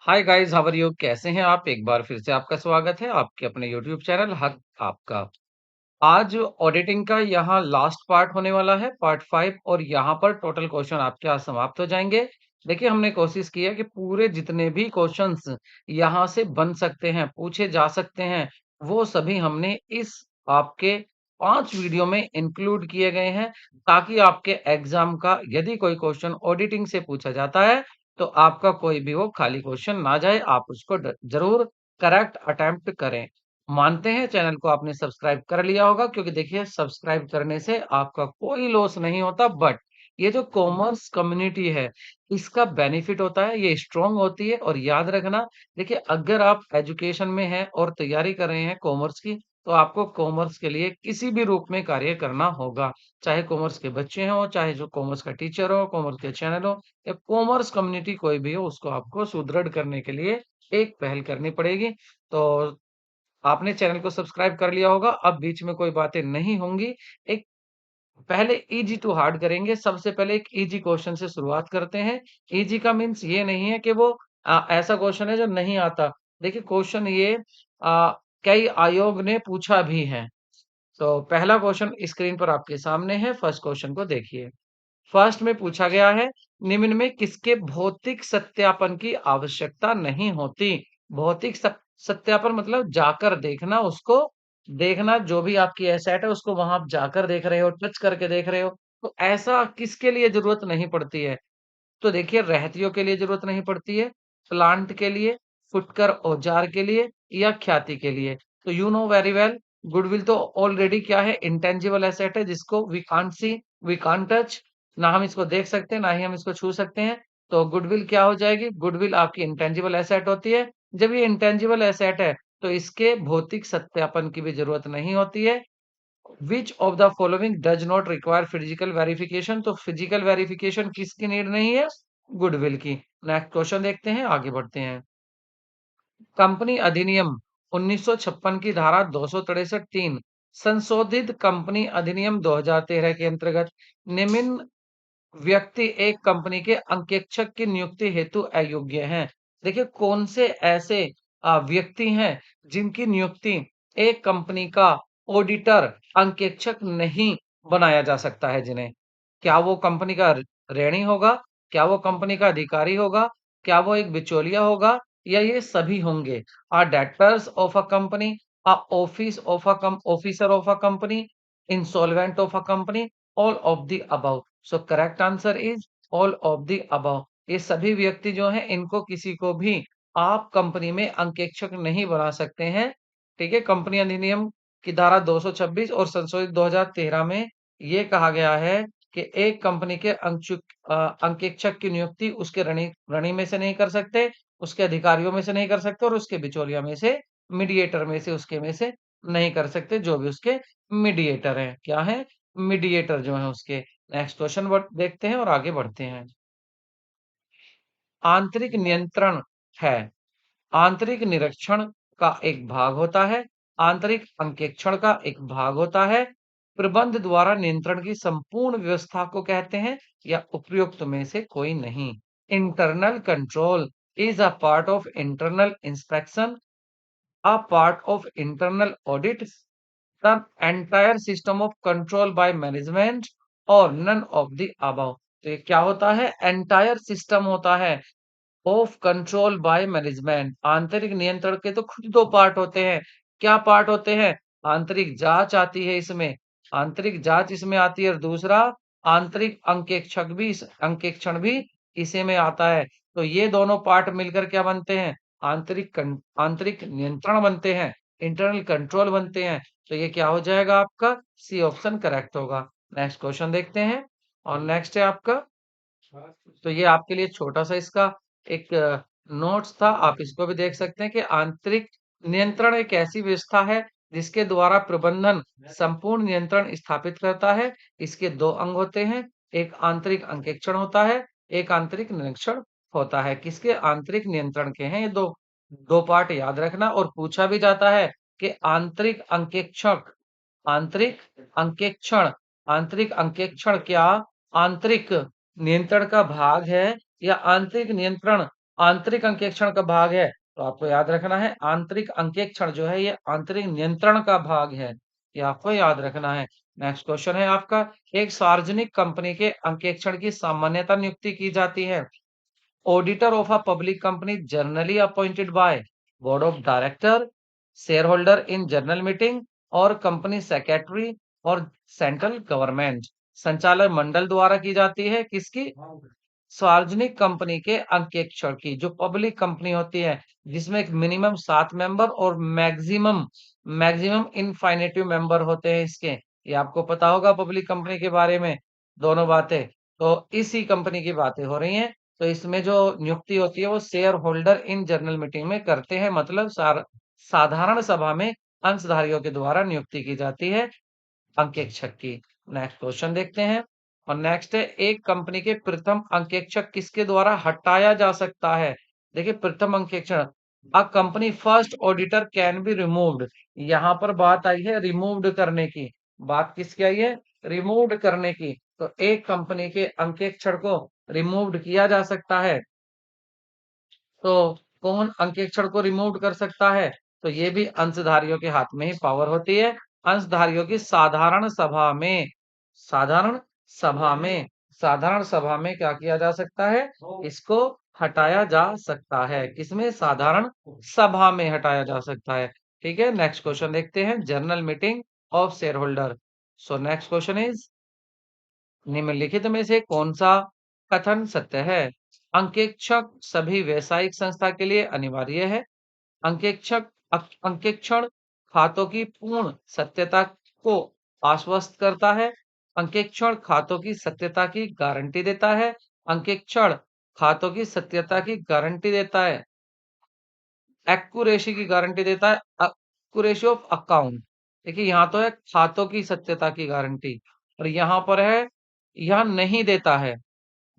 Hi guys, how are you? कैसे हैं आप? एक बार फिर से आपका स्वागत है आपके अपने यूट्यूब चैनल हक आपका। आज ऑडिटिंग का यहाँ लास्ट पार्ट होने वाला है, पार्ट 5, और यहाँ पर टोटल क्वेश्चन आपके आज समाप्त हो जाएंगे। देखिए, हमने कोशिश की है कि पूरे जितने भी क्वेश्चंस यहाँ से बन सकते हैं, पूछे जा सकते हैं, वो सभी हमने इस आपके 5 वीडियो में इंक्लूड किए गए हैं, ताकि आपके एग्जाम का यदि कोई क्वेश्चन ऑडिटिंग से पूछा जाता है, तो आपका कोई भी वो खाली क्वेश्चन ना जाए, आप उसको जरूर करेक्ट अटेम्प्ट करें। मानते हैं चैनल को आपने सब्सक्राइब कर लिया होगा, क्योंकि देखिए, सब्सक्राइब करने से आपका कोई लॉस नहीं होता, बट ये जो कॉमर्स कम्युनिटी है, इसका बेनिफिट होता है, ये स्ट्रांग होती है। और याद रखना, देखिए, अगर आप एजुकेशन में हैं और तैयारी कर रहे हैं कॉमर्स की, तो आपको कॉमर्स के लिए किसी भी रूप में कार्य करना होगा। चाहे कॉमर्स के बच्चे हों, चाहे जो कॉमर्स का टीचर हो, कॉमर्स के चैनल हो, या कॉमर्स कम्युनिटी कोई भी हो, उसको आपको सुदृढ़ करने के लिए एक पहल करनी पड़ेगी। तो आपने चैनल को सब्सक्राइब कर लिया होगा, अब बीच में कोई बातें नहीं होंगी। एक पहले ईज़ी टू हार्ड करेंगे। सबसे पहले एक ईज़ी क्वेश्चन से शुरुआत करते हैं। ईज़ी का मीन्स ये नहीं है कि वो ऐसा क्वेश्चन है जो नहीं आता। देखिए, क्वेश्चन ये कई आयोग ने पूछा भी है। तो पहला क्वेश्चन स्क्रीन पर आपके सामने है, फर्स्ट क्वेश्चन को देखिए। फर्स्ट में पूछा गया है, निम्न में किसके भौतिक सत्यापन की आवश्यकता नहीं होती? भौतिक सत्यापन मतलब जाकर देखना, उसको देखना, जो भी आपकी एसेट है उसको वहां आप जाकर देख रहे हो, टच करके देख रहे हो। तो ऐसा किसके लिए जरूरत नहीं पड़ती है? तो देखिए, रहतियों के लिए जरूरत नहीं पड़ती है, प्लांट के लिए, फुटकर औजार के लिए, या ख्याति के लिए। तो you know very well, goodwill तो ऑलरेडी क्या है, इंटेंजिबल एसेट है, जिसको we can't see, we can't touch, ना हम इसको देख सकते हैं, ना ही हम इसको छू सकते हैं। तो गुडविल क्या हो जाएगी? गुडविल आपकी इंटेंजिबल एसेट होती है। जब ये इंटेंजिबल एसेट है, तो इसके भौतिक सत्यापन की भी जरूरत नहीं होती है। विच of the following does not require physical verification? तो फिजिकल वेरिफिकेशन किसकी नीड नहीं है? गुडविल की। नेक्स्ट क्वेश्चन देखते हैं, आगे बढ़ते हैं। कंपनी अधिनियम 1956 की धारा 263(3), संशोधित कंपनी अधिनियम 2013 के अंतर्गत निम्न व्यक्ति एक कंपनी के अंकेक्षक की नियुक्ति हेतु अयोग्य हैं। देखिए, कौन से ऐसे व्यक्ति हैं जिनकी नियुक्ति एक कंपनी का ऑडिटर, अंकेक्षक नहीं बनाया जा सकता है जिन्हें? क्या वो कंपनी का ऋणी होगा? क्या वो कंपनी का अधिकारी होगा? क्या वो एक बिचौलिया होगा? या ये सभी होंगे? Debtors of a company, officer of a company, insolvent of a company, all of the above. So correct answer is all of the above. ये सभी व्यक्ति जो हैं, इनको किसी को भी आप कंपनी में अंकेक्षक नहीं बना सकते हैं। ठीक है, कंपनी अधिनियम की धारा 226 और संशोधित 2013 में ये कहा गया है कि एक कंपनी के अंकेक्षक की नियुक्ति उसके ऋणी ऋणी में से नहीं कर सकते, उसके अधिकारियों में से नहीं कर सकते, और उसके बिचौलिया में से, मीडिएटर में से, उसके में से नहीं कर सकते, जो भी उसके मीडिएटर हैं। क्या है? मीडिएटर जो है उसके। नेक्स्ट क्वेश्चन देखते हैं और आगे बढ़ते हैं। आंतरिक नियंत्रण है, आंतरिक निरीक्षण का एक भाग होता है, आंतरिक अंकेक्षण का एक भाग होता है, प्रबंध द्वारा नियंत्रण की संपूर्ण व्यवस्था को कहते हैं, या उपयुक्त में से कोई नहीं। Internal control is a part of internal inspection, a part of internal audit, the entire system of control by management, और none of the above। तो ये क्या होता है? एंटायर सिस्टम होता है ऑफ कंट्रोल बाय मैनेजमेंट। आंतरिक नियंत्रण के तो खुद दो पार्ट होते हैं। क्या पार्ट होते हैं? आंतरिक जांच आती है इसमें, आंतरिक जांच इसमें आती है, और दूसरा आंतरिक अंकेक्षण भी इसी में आता है। तो ये दोनों पार्ट मिलकर क्या बनते हैं? आंतरिक नियंत्रण बनते हैं, इंटरनल कंट्रोल बनते हैं। तो ये क्या हो जाएगा? आपका सी ऑप्शन करेक्ट होगा। नेक्स्ट क्वेश्चन देखते हैं, और नेक्स्ट है आपका, तो ये आपके लिए छोटा सा इसका एक नोट्स था, आप इसको भी देख सकते हैं कि आंतरिक नियंत्रण एक ऐसी व्यवस्था है जिसके द्वारा प्रबंधन संपूर्ण नियंत्रण स्थापित करता है। इसके दो अंग होते हैं, एक आंतरिक अंकेक्षण होता है, एक आंतरिक निरीक्षण होता है। किसके? आंतरिक नियंत्रण के हैं ये दो। दो पार्ट याद रखना, और पूछा भी जाता है कि आंतरिक अंकेक्षण आंतरिक अंकेक्षण क्या आंतरिक नियंत्रण का भाग है, या आंतरिक नियंत्रण आंतरिक अंकेक्षण का भाग है, तो आपको याद रखना है आंतरिक अंकेक्षण जो है ये आंतरिक नियंत्रण का भाग है। ये आपको याद रखना है। नेक्स्ट क्वेश्चन है आपका, एक सार्वजनिक कंपनी के अंकेक्षण की सामान्यतः नियुक्ति की जाती है। Auditor of a public company generally appointed by board of director, share holder in general meeting और कंपनी सेक्रेटरी और सेंट्रल गवर्नमेंट। संचालक मंडल द्वारा की जाती है किसकी? सार्वजनिक कंपनी के अंकेक्षण की, जो पब्लिक कंपनी होती है जिसमें एक मिनिमम 7 मेंबर और मैक्सिमम मैक्सिमम इनफाइनेटिव मेंबर होते हैं इसके। ये आपको पता होगा पब्लिक कंपनी के बारे में, दोनों बातें। तो इसी कंपनी की बातें हो रही हैं। तो इसमें जो नियुक्ति होती है वो share holder in general meeting में करते हैं, मतलब साधारण सभा में अंशधारियों के द्वारा नियुक्ति की जाती है अंकेक्षक की। नेक्स्ट क्वेश्चन देखते हैं। और नेक्स्ट है, एक कंपनी के प्रथम अंकेक्षक किसके द्वारा हटाया जा सकता है? देखिए प्रथम अंकेक्षण, a company first auditor can be removed. यहाँ पर बात आई है रिमूव्ड करने की। बात किसकी आई है? रिमूव्ड करने की। तो एक कंपनी के अंकेक्षण को रिमूव्ड किया जा सकता है। तो कौन अंकेक्षण को रिमूव कर सकता है? तो ये भी अंशधारियों के हाथ में ही पावर होती है। अंशधारियों की साधारण सभा में, साधारण सभा में, साधारण सभा में क्या किया जा सकता है? इसको हटाया जा सकता है। किसमें? साधारण सभा में हटाया जा सकता है। ठीक है, नेक्स्ट क्वेश्चन देखते हैं। General meeting of share holder. So next question is, निम्नलिखित में से कौन सा कथन सत्य है? अंकेक्षक सभी व्यवसायिक संस्था के लिए अनिवार्य है। अंकेक्षण खातों की पूर्ण सत्यता को आश्वस्त करता है। अंकेक्षण खातों की सत्यता की गारंटी देता है। अंकेक्षण खातों की सत्यता की गारंटी देता है। एक्यूरेसी की गारंटी देता है। Accuracy of account. देखिए यहाँ तो है खातों की सत्यता की गारंटी, और यहाँ पर है यह नहीं देता है।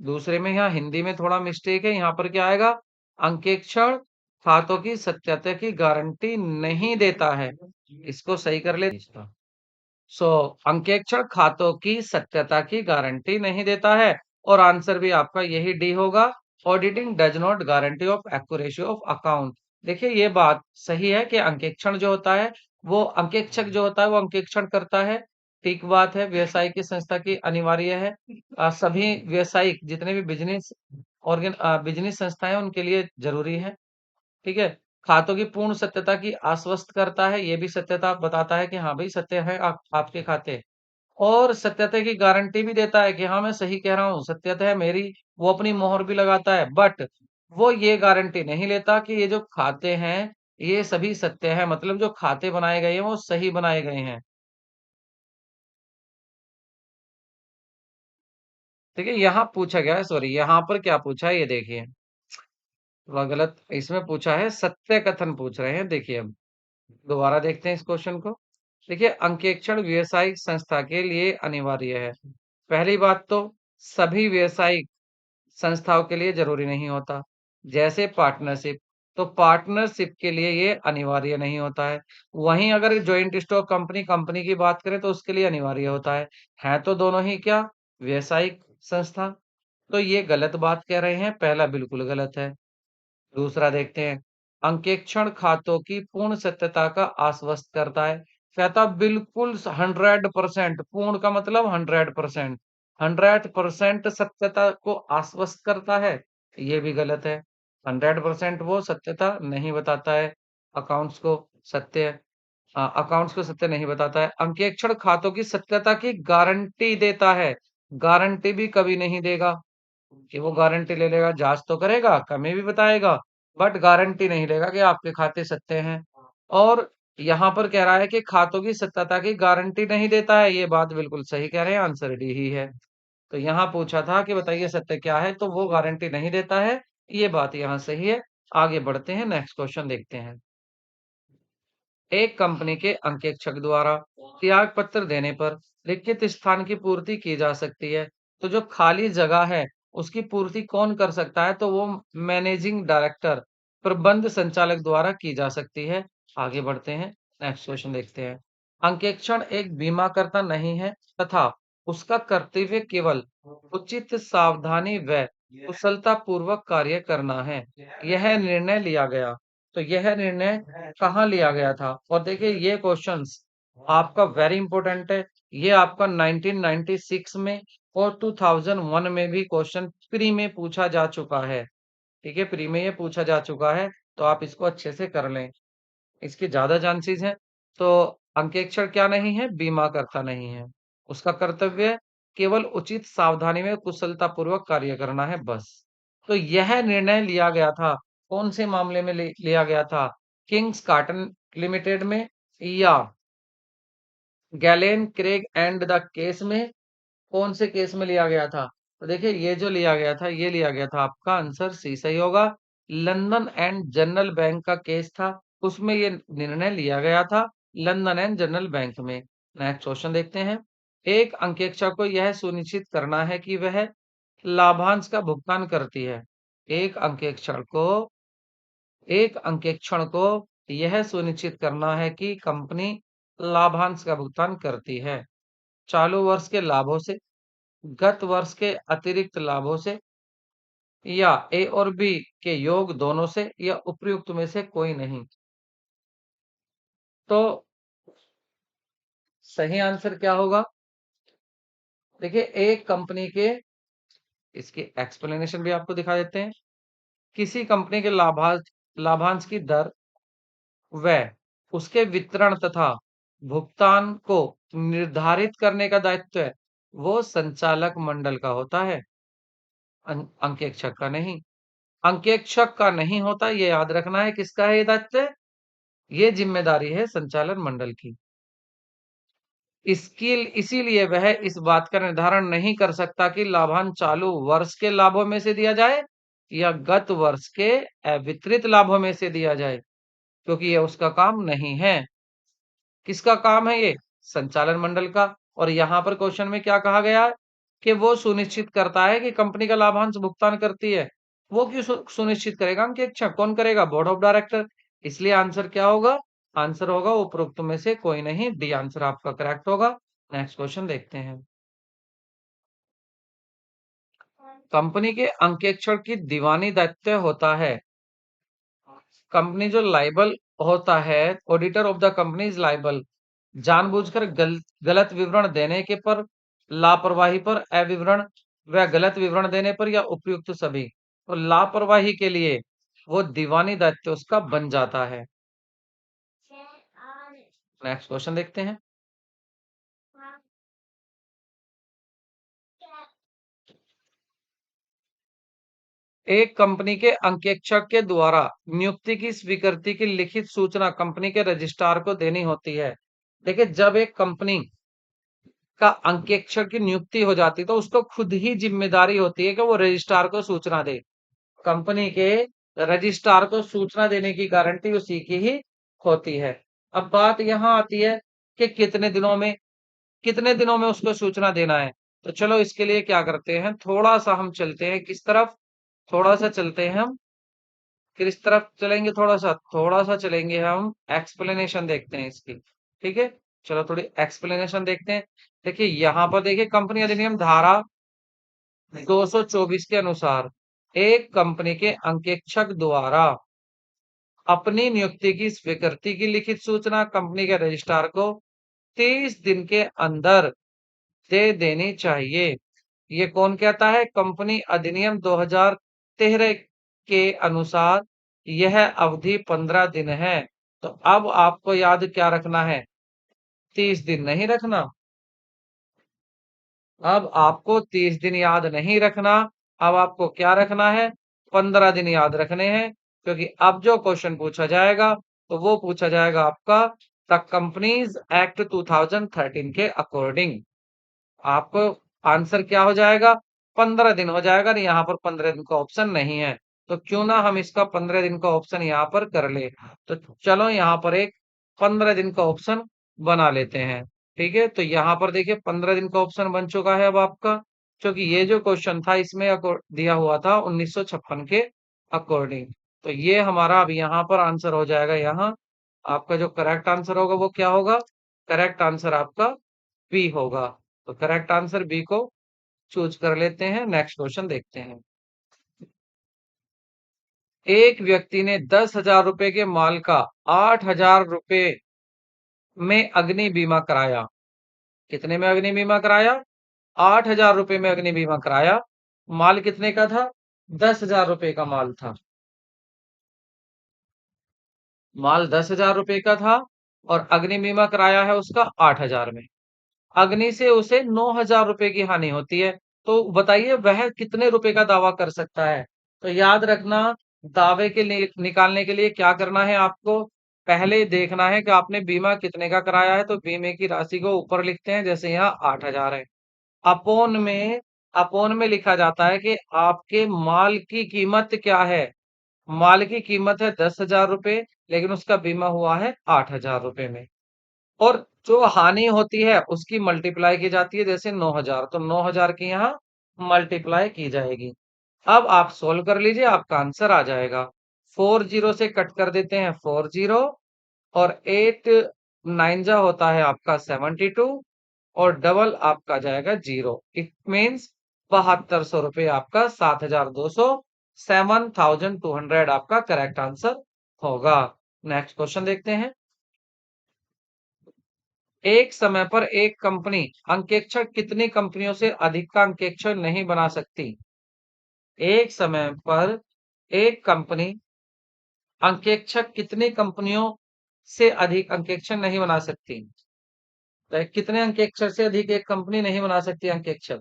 दूसरे में यहाँ हिंदी में थोड़ा मिस्टेक है, यहाँ पर क्या आएगा? अंकेक्षण खातों की सत्यता की गारंटी नहीं देता है। इसको सही कर ले। सो अंकेक्षण खातों की सत्यता की गारंटी नहीं देता है, और आंसर भी आपका यही डी होगा। Auditing does not guarantee of accuracy of account. देखिए ये बात सही है कि अंकेक्षण जो होता है वो अंकेक्षक जो होता है वो अंकेक्षण करता है। ठीक बात है, व्यवसायिक संस्था की अनिवार्य है। सभी व्यवसायिक जितने भी बिजनेस बिजनेस संस्थाएं उनके लिए जरूरी है। ठीक है, खातों की पूर्ण सत्यता की आश्वस्त करता है, ये भी सत्यता बताता है कि हाँ भाई सत्य है आपके खाते। और सत्यता की गारंटी भी देता है कि हाँ मैं सही कह रहा हूँ, सत्यता है मेरी। वो अपनी मोहर भी लगाता है, बट वो ये गारंटी नहीं लेता कि ये जो खाते हैं ये सभी सत्य है, मतलब जो खाते बनाए गए हैं वो सही बनाए गए हैं। ठीक है, यहाँ पूछा गया है, सॉरी यहाँ पर क्या पूछा है ये देखिए, थोड़ा गलत इसमें पूछा है, सत्य कथन पूछ रहे हैं। देखिए अब दोबारा देखते हैं इस क्वेश्चन को। देखिए अंकेक्षण व्यवसायिक संस्था के लिए अनिवार्य है। पहली बात तो सभी व्यवसायिक संस्थाओं के लिए जरूरी नहीं होता। जैसे पार्टनरशिप, तो पार्टनरशिप के लिए ये अनिवार्य नहीं होता है। वहीं अगर जॉइंट स्टॉक कंपनी कंपनी की बात करें तो उसके लिए अनिवार्य होता है। तो दोनों ही क्या? व्यवसायिक संस्था। तो ये गलत बात कह रहे हैं, पहला बिल्कुल गलत है। दूसरा देखते हैं, अंकेक्षण खातों की पूर्ण सत्यता का आश्वस्त करता है। कहता बिल्कुल 100%, पूर्ण का मतलब 100%, 100% सत्यता को आश्वस्त करता है, ये भी गलत है। 100% वो सत्यता नहीं बताता है, अकाउंट्स को सत्य अकाउंट्स को सत्य नहीं बताता है। अंकेक्षण खातों की सत्यता की गारंटी देता है, गारंटी भी कभी नहीं देगा कि वो गारंटी ले लेगा, जाँच तो करेगा, कमी भी बताएगा, बट गारंटी नहीं लेगा कि आपके खाते सत्य हैं। और यहाँ पर कह रहा है कि खातों की सत्यता की गारंटी नहीं देता है, ये बात बिल्कुल सही कह रहे हैं, आंसर डी ही है। तो यहाँ पूछा था कि बताइए सत्य क्या है, तो वो गारंटी नहीं देता है, ये बात यहाँ सही है। आगे बढ़ते हैं, नेक्स्ट क्वेश्चन देखते हैं। एक कंपनी के अंकेक्षक द्वारा त्याग पत्र देने पर लिखित स्थान की पूर्ति की जा सकती है। तो जो खाली जगह है उसकी पूर्ति कौन कर सकता है? तो वो मैनेजिंग डायरेक्टर, प्रबंध संचालक द्वारा की जा सकती है। आगे बढ़ते हैं, नेक्स्ट क्वेश्चन देखते हैं। अंकेक्षण एक बीमाकर्ता नहीं है तथा उसका कर्तव्य केवल उचित सावधानी व कुशलतापूर्वक कार्य करना है, यह निर्णय लिया गया। तो यह निर्णय कहाँ लिया गया था? और देखिए ये क्वेश्चंस आपका वेरी इंपॉर्टेंट है। ये आपका 1996 में और 2001 में भी क्वेश्चन प्री में पूछा जा चुका है। ठीक है, प्री में ये पूछा जा चुका है, तो आप इसको अच्छे से कर लें। इसके ज़्यादा चांसेस हैं। तो अंकेक्षर क्या नहीं है? बीमा करता नहीं है। उसका कर्तव्य केवल उचित सावधानी में कुशलतापूर्वक कार्य करना है बस। तो यह निर्णय लिया गया था, कौन से मामले में लिया गया था? किंग्स कॉटन लिमिटेड में या Galen Craig and the case में, कौन से केस में लिया गया था? तो देखिए ये जो लिया गया था, ये लिया गया था, आपका आंसर सी सही होगा। लंदन एंड जनरल बैंक का केस था, उसमें ये निर्णय लिया गया था, लंदन एंड जनरल बैंक में। नेक्स्ट क्वेश्चन देखते हैं। एक अंकेक्षक को यह सुनिश्चित करना है कि वह लाभांश का भुगतान करती है। एक अंकेक्षण को एक अंकेक्षण को यह सुनिश्चित करना है कि कंपनी लाभांश का भुगतान करती है। चालू वर्ष के लाभों से, गत वर्ष के अतिरिक्त लाभों से, या ए और बी के योग दोनों से, या उपर्युक्त में से कोई नहीं। तो सही आंसर क्या होगा? देखिए एक कंपनी के, इसकी एक्सप्लेनेशन भी आपको दिखा देते हैं। किसी कंपनी के लाभांश की दर व उसके वितरण तथा भुगतान को निर्धारित करने का दायित्व वो संचालक मंडल का होता है, अंकेक्षक का नहीं। अंकेक्षक का नहीं होता, ये याद रखना है। किसका है ये दायित्व? ये जिम्मेदारी है संचालन मंडल की। इसकी इसीलिए वह इस बात का निर्धारण नहीं कर सकता कि लाभांश चालू वर्ष के लाभों में से दिया जाए या गत वर्ष के अवितरित लाभों में से दिया जाए, क्योंकि ये उसका काम नहीं है। किसका काम है ये? संचालन मंडल का। और यहां पर क्वेश्चन में क्या कहा गया है कि वो सुनिश्चित करता है कि कंपनी का लाभांश भुगतान करती है। वो क्यों सुनिश्चित करेगा? अंकेक्षक। कौन करेगा? Board of director. इसलिए आंसर क्या होगा? आंसर होगा उपरोक्त में से कोई नहीं, डी आंसर आपका करेक्ट होगा। नेक्स्ट क्वेश्चन देखते हैं। कंपनी के अंकेक्षण की दीवानी दायित्व होता है। कंपनी जो लाइबल होता है, auditor of the company is liable, जानबूझकर गलत विवरण देने के पर, लापरवाही पर, अविवरण व गलत विवरण देने पर, या उपयुक्त सभी। तो लापरवाही के लिए वो दीवानी दायित्व उसका बन जाता है। नेक्स्ट क्वेश्चन देखते हैं। एक कंपनी के अंकेक्षक के द्वारा नियुक्ति की स्वीकृति की लिखित सूचना कंपनी के रजिस्ट्रार को देनी होती है। देखिए जब एक कंपनी का अंकेक्षक की नियुक्ति हो जाती है तो उसको खुद ही जिम्मेदारी होती है कि वो रजिस्ट्रार को सूचना दे। कंपनी के रजिस्ट्रार को सूचना देने की गारंटी उसी की ही होती है। अब बात यहां आती है कि कितने दिनों में उसको सूचना देना है। तो चलो इसके लिए क्या करते हैं, थोड़ा सा हम चलते हैं किस तरफ, थोड़ा सा चलते हैं हम, फिर इस तरफ चलेंगे, थोड़ा सा चलेंगे हम, एक्सप्लेनेशन देखते हैं इसकी। ठीक है, चलो थोड़ी एक्सप्लेनेशन देखते हैं। देखिए यहाँ पर देखिए कंपनी अधिनियम धारा 224 के अनुसार एक कंपनी के अंकेक्षक द्वारा अपनी नियुक्ति की स्वीकृति की लिखित सूचना कंपनी के रजिस्ट्रार को 30 दिन के अंदर दे देनी चाहिए। ये कौन कहता है? कंपनी अधिनियम 2013 के अनुसार यह अवधि 15 दिन है। तो अब आपको याद क्या रखना है? 30 दिन नहीं रखना। अब आपको 30 दिन याद नहीं रखना। अब आपको क्या रखना है? 15 दिन याद रखने हैं, क्योंकि अब जो क्वेश्चन पूछा जाएगा तो वो पूछा जाएगा आपका द कंपनीज एक्ट 2013 के अकॉर्डिंग। आपको आंसर क्या हो जाएगा? 15 दिन हो जाएगा। और यहाँ पर 15 दिन का ऑप्शन नहीं है, तो क्यों ना हम इसका 15 दिन का ऑप्शन यहाँ पर कर ले। तो चलो यहाँ पर एक 15 दिन का ऑप्शन बना लेते हैं। ठीक है, तो यहाँ पर देखिए 15 दिन का ऑप्शन बन चुका है अब आपका, क्योंकि ये जो क्वेश्चन था इसमें दिया हुआ था 1956 के अकॉर्डिंग। तो ये हमारा अब यहाँ पर आंसर हो जाएगा। यहाँ आपका जो करेक्ट आंसर होगा वो क्या होगा? करेक्ट आंसर आपका बी होगा। तो करेक्ट आंसर बी को चूज कर लेते हैं। नेक्स्ट क्वेश्चन देखते हैं। एक व्यक्ति ने 10,000 रुपए के माल का 8,000 रुपए में अग्नि बीमा कराया। कितने में अग्नि बीमा कराया? 8,000 रुपए में अग्नि बीमा कराया। माल कितने का था? 10,000 रुपए का माल था। माल 10,000 रुपए का था और अग्नि बीमा कराया है उसका 8,000 में। अग्नि से उसे 9,000 रुपए की हानि होती है। तो बताइए वह कितने रुपए का दावा कर सकता है? तो याद रखना, दावे के लिए निकालने के लिए क्या करना है आपको? पहले देखना है कि आपने बीमा कितने का कराया है, तो बीमे की राशि को ऊपर लिखते हैं, जैसे यहाँ 8,000 है। अपोन में अपोन में लिखा जाता है कि आपके माल की कीमत क्या है। माल की कीमत है 10,000 रुपए, लेकिन उसका बीमा हुआ है 8,000 रुपए में। और जो हानि होती है उसकी मल्टीप्लाई की जाती है, जैसे 9,000, तो 9,000 की यहाँ मल्टीप्लाई की जाएगी। अब आप सोल्व कर लीजिए, आपका आंसर आ जाएगा। 4 जीरो से कट कर देते हैं 4 जीरो, और 8 9 जा होता है आपका 72, और डबल आपका जाएगा 0। इट मीन्स 7200 रुपए आपका 7,200, 7,200 आपका करेक्ट आंसर होगा। नेक्स्ट क्वेश्चन देखते हैं। एक समय पर एक कंपनी अंकेक्षर कितनी कंपनियों से अधिक का अंकेक्षर नहीं बना सकती? एक समय पर एक कंपनी अंकेक्षक कितनी कंपनियों से अधिक अंकेक्षर नहीं बना सकती? तो कितने अंकेक्षर से अधिक एक कंपनी नहीं बना सकती अंकेक्षर?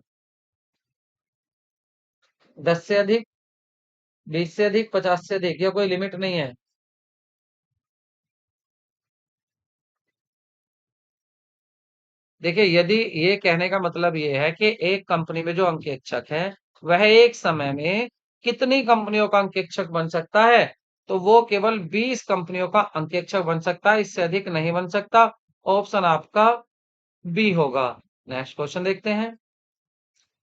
10 से अधिक, 20 से अधिक, 50 से अधिक, या कोई लिमिट नहीं है? देखिए, यदि ये कहने का मतलब ये है कि एक कंपनी में जो अंकेक्षक है वह एक समय में कितनी कंपनियों का अंकेक्षक बन सकता है, तो वो केवल 20 कंपनियों का अंकेक्षक बन सकता है, इससे अधिक नहीं बन सकता। ऑप्शन आपका बी होगा। नेक्स्ट क्वेश्चन देखते हैं।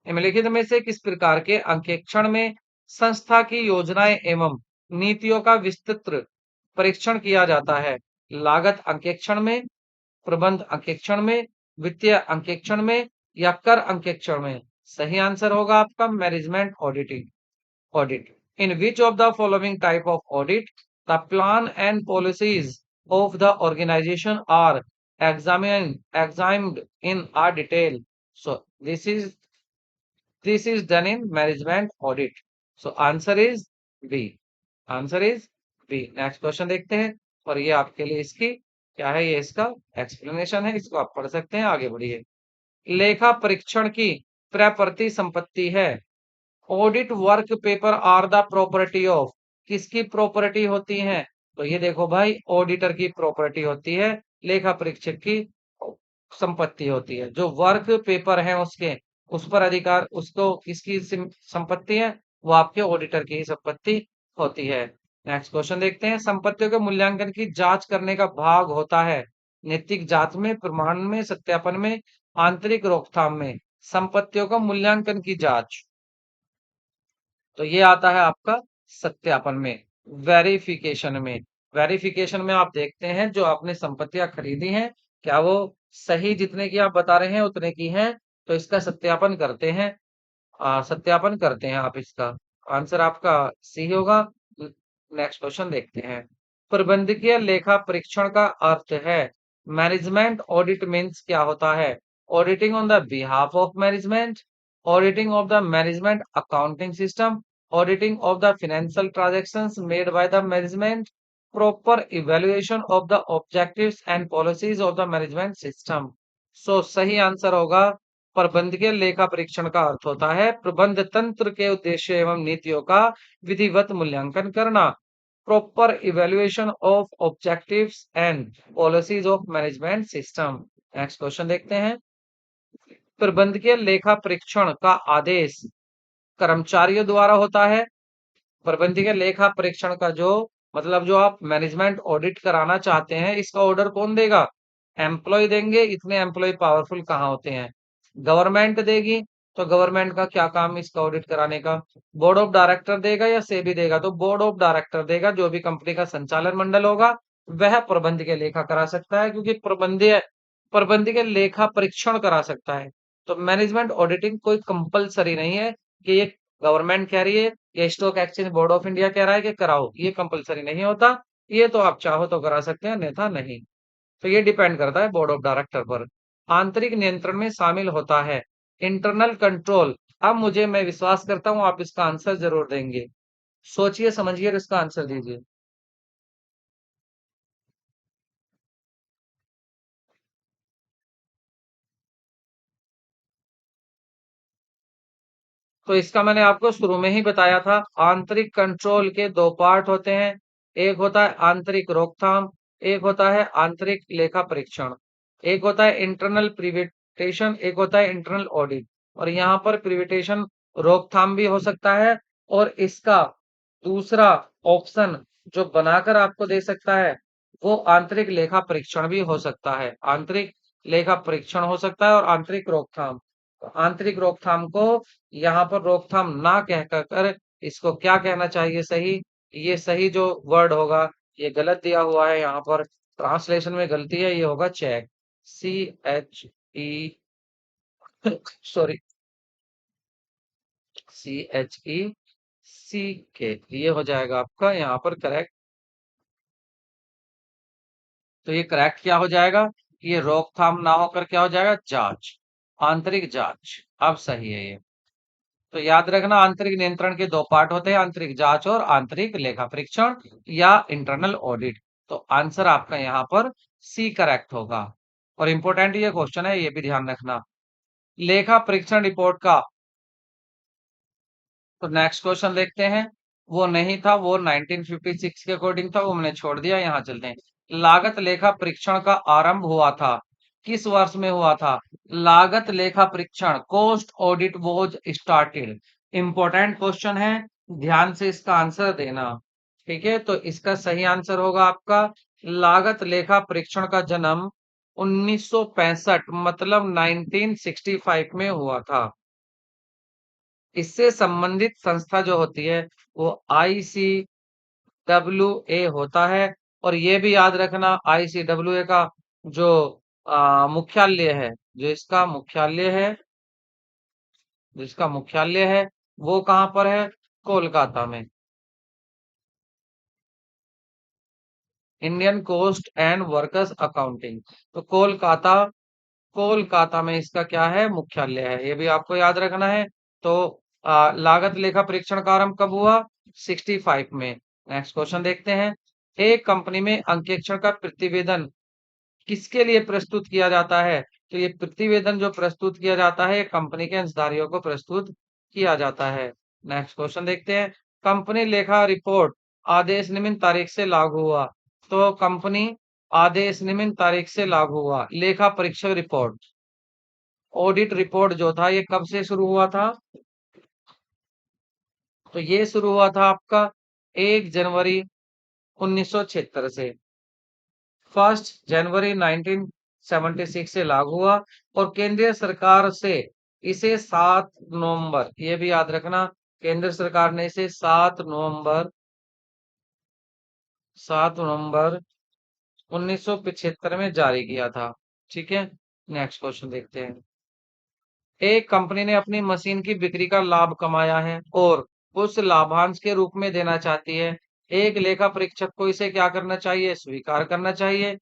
निम्नलिखित में से किस प्रकार के अंकेक्षण में संस्था की योजनाएं एवं नीतियों का विस्तृत परीक्षण किया जाता है? लागत अंकेक्षण में, प्रबंध अंकेक्षण में, वित्तीय अंकेक्षण में, या कर अंकेक्षण में? सही आंसर होगा आपका management auditing audit. In which of the following type of audit the plan and policies of the organisation are examined in a detail? So this is done in management audit. So answer is B. Answer is B. Next question देखते हैं, और ये आपके लिए इसकी क्या है, ये इसका एक्सप्लेनेशन है, इसको आप पढ़ सकते हैं। आगे बढ़िए। लेखा परीक्षण की प्रकृति संपत्ति है। Audit work paper are the property of, किसकी प्रॉपर्टी होती है? तो ये देखो भाई, ऑडिटर की प्रॉपर्टी होती है, लेखा परीक्षक की संपत्ति होती है। जो वर्क पेपर है उसके, उस पर अधिकार उसको किसकी संपत्ति है? वो आपके ऑडिटर की ही संपत्ति होती है। नेक्स्ट क्वेश्चन देखते हैं। संपत्तियों के मूल्यांकन की जांच करने का भाग होता है नैतिक जांच में, प्रमाण में, सत्यापन में, आंतरिक रोकथाम में। संपत्तियों का मूल्यांकन की जांच, तो ये आता है आपका सत्यापन में, वेरिफिकेशन में। वेरिफिकेशन में आप देखते हैं जो आपने संपत्तियां खरीदी हैं, क्या वो सही जितने की आप बता रहे हैं उतने की हैं, तो इसका सत्यापन करते हैं। सत्यापन करते हैं आप इसका। आंसर आपका सी होगा। नेक्स्ट क्वेश्चन देखते हैं। प्रबंधकीय लेखा परीक्षण का अर्थ है मैनेजमेंट ऑडिट मीन्स क्या होता है? Auditing on the behalf of management, auditing of the management accounting system, auditing of the financial transactions made by the management, proper evaluation of the objectives and policies of the management system. So सही answer होगा, प्रबंधकीय लेखा परीक्षण का अर्थ होता है प्रबंध तंत्र के उद्देश्य एवं नीतियों का विधिवत मूल्यांकन करना, proper evaluation of objectives and policies of management system. Next question देखते हैं। प्रबंधकीय लेखा परीक्षण का आदेश कर्मचारियों द्वारा होता है। प्रबंधकीय लेखा परीक्षण का जो मतलब, जो आप मैनेजमेंट ऑडिट कराना चाहते हैं, इसका ऑर्डर कौन देगा? एम्प्लॉय देंगे। इतने एम्प्लॉय पावरफुल कहाँ होते हैं? गवर्नमेंट देगी। तो गवर्नमेंट का क्या काम इसका ऑडिट कराने का? बोर्ड ऑफ डायरेक्टर देगा या सेबी देगा? तो बोर्ड ऑफ डायरेक्टर देगा। जो भी कंपनी का संचालन मंडल होगा वह प्रबंधकीय लेखा करा सकता है, क्योंकि प्रबंधकीय लेखा परीक्षण करा सकता है। तो मैनेजमेंट ऑडिटिंग कोई कंपलसरी नहीं है कि ये गवर्नमेंट कह रही है या stock exchange board of India कह रहा है कि कराओ, ये कंपलसरी नहीं होता। ये तो आप चाहो तो करा सकते हैं, अन्यथा नहीं। तो ये डिपेंड करता है बोर्ड ऑफ डायरेक्टर पर। आंतरिक नियंत्रण में शामिल होता है इंटरनल कंट्रोल। अब मुझे मैं विश्वास करता हूं आप इसका आंसर जरूर देंगे। सोचिए समझिए और इसका आंसर दीजिए। तो इसका मैंने आपको शुरू में ही बताया था, आंतरिक कंट्रोल के दो पार्ट होते हैं। एक होता है आंतरिक रोकथाम, एक होता है आंतरिक लेखा परीक्षण। एक होता है इंटरनल प्रिविटेशन, एक होता है इंटरनल ऑडिट। और यहाँ पर प्रिविटेशन रोकथाम भी हो सकता है, और इसका दूसरा ऑप्शन जो बनाकर आपको दे सकता है वो आंतरिक लेखा परीक्षण भी हो सकता है। आंतरिक लेखा परीक्षण हो सकता है और आंतरिक रोकथाम। तो आंतरिक रोकथाम को यहाँ पर रोकथाम ना कह कर इसको क्या कहना चाहिए सही? ये सही जो वर्ड होगा, ये गलत दिया हुआ है यहाँ पर, ट्रांसलेशन में गलती है, ये होगा चेक। CHE, सॉरी, CHECK, ये हो जाएगा आपका यहाँ पर करेक्ट। तो ये करेक्ट क्या हो जाएगा? ये रोकथाम ना होकर क्या हो जाएगा? जांच, आंतरिक जांच। अब सही है ये। तो याद रखना, आंतरिक नियंत्रण के दो पार्ट होते हैं, आंतरिक जांच और आंतरिक लेखा परीक्षण या इंटरनल ऑडिट। तो आंसर आपका यहाँ पर सी करेक्ट होगा। और इंपॉर्टेंट ये क्वेश्चन है, ये भी ध्यान रखना। लेखा परीक्षण रिपोर्ट का, तो नेक्स्ट क्वेश्चन देखते हैं। वो नहीं था, वो 1956 के अकॉर्डिंग था, वो मैंने छोड़ दिया। यहाँ चलते हैं। लागत लेखा परीक्षण का आरंभ हुआ था, किस वर्ष में हुआ था? लागत लेखा परीक्षण, cost audit was started. Important question है, ध्यान से इसका आंसर देना। ठीक है, तो इसका सही आंसर होगा आपका, लागत लेखा परीक्षण का जन्म 1965 मतलब 1965 में हुआ था। इससे संबंधित संस्था जो होती है वो ICWA होता है। और ये भी याद रखना, ICWA का जो मुख्यालय है, जो इसका मुख्यालय है, जिसका मुख्यालय है वो कहाँ पर है? कोलकाता में। Indian cost and workers accounting. तो कोलकाता, कोलकाता में इसका क्या है? मुख्यालय है। ये भी आपको याद रखना है। तो लागत लेखा परीक्षण का आरंभ कब हुआ? 65 में। नेक्स्ट क्वेश्चन देखते हैं। एक कंपनी में अंकेक्षण का प्रतिवेदन किसके लिए प्रस्तुत किया जाता है? तो ये प्रतिवेदन जो प्रस्तुत किया जाता है, कंपनी के अंशधारियों को प्रस्तुत किया जाता है। नेक्स्ट क्वेश्चन देखते हैं। कंपनी लेखा रिपोर्ट आदेश निम्न तारीख से लागू हुआ। तो कंपनी आदेश निम्न तारीख से लागू हुआ। लेखा परीक्षक रिपोर्ट, ऑडिट रिपोर्ट जो था, ये कब से शुरू हुआ था? तो ये शुरू हुआ था आपका 1 जनवरी 1976 से। 1 जनवरी 1976 से लागू हुआ। और केंद्रीय सरकार से इसे 7 नवंबर, ये भी याद रखना, केंद्र सरकार ने इसे 7 नवंबर 1975 में जारी किया था। ठीक है, नेक्स्ट क्वेश्चन देखते हैं। एक कंपनी ने अपनी मशीन की बिक्री का लाभ कमाया है और उस लाभांश के रूप में देना चाहती है। एक लेखा परीक्षक को इसे क्या करना चाहिए? स्वीकार करना चाहिए,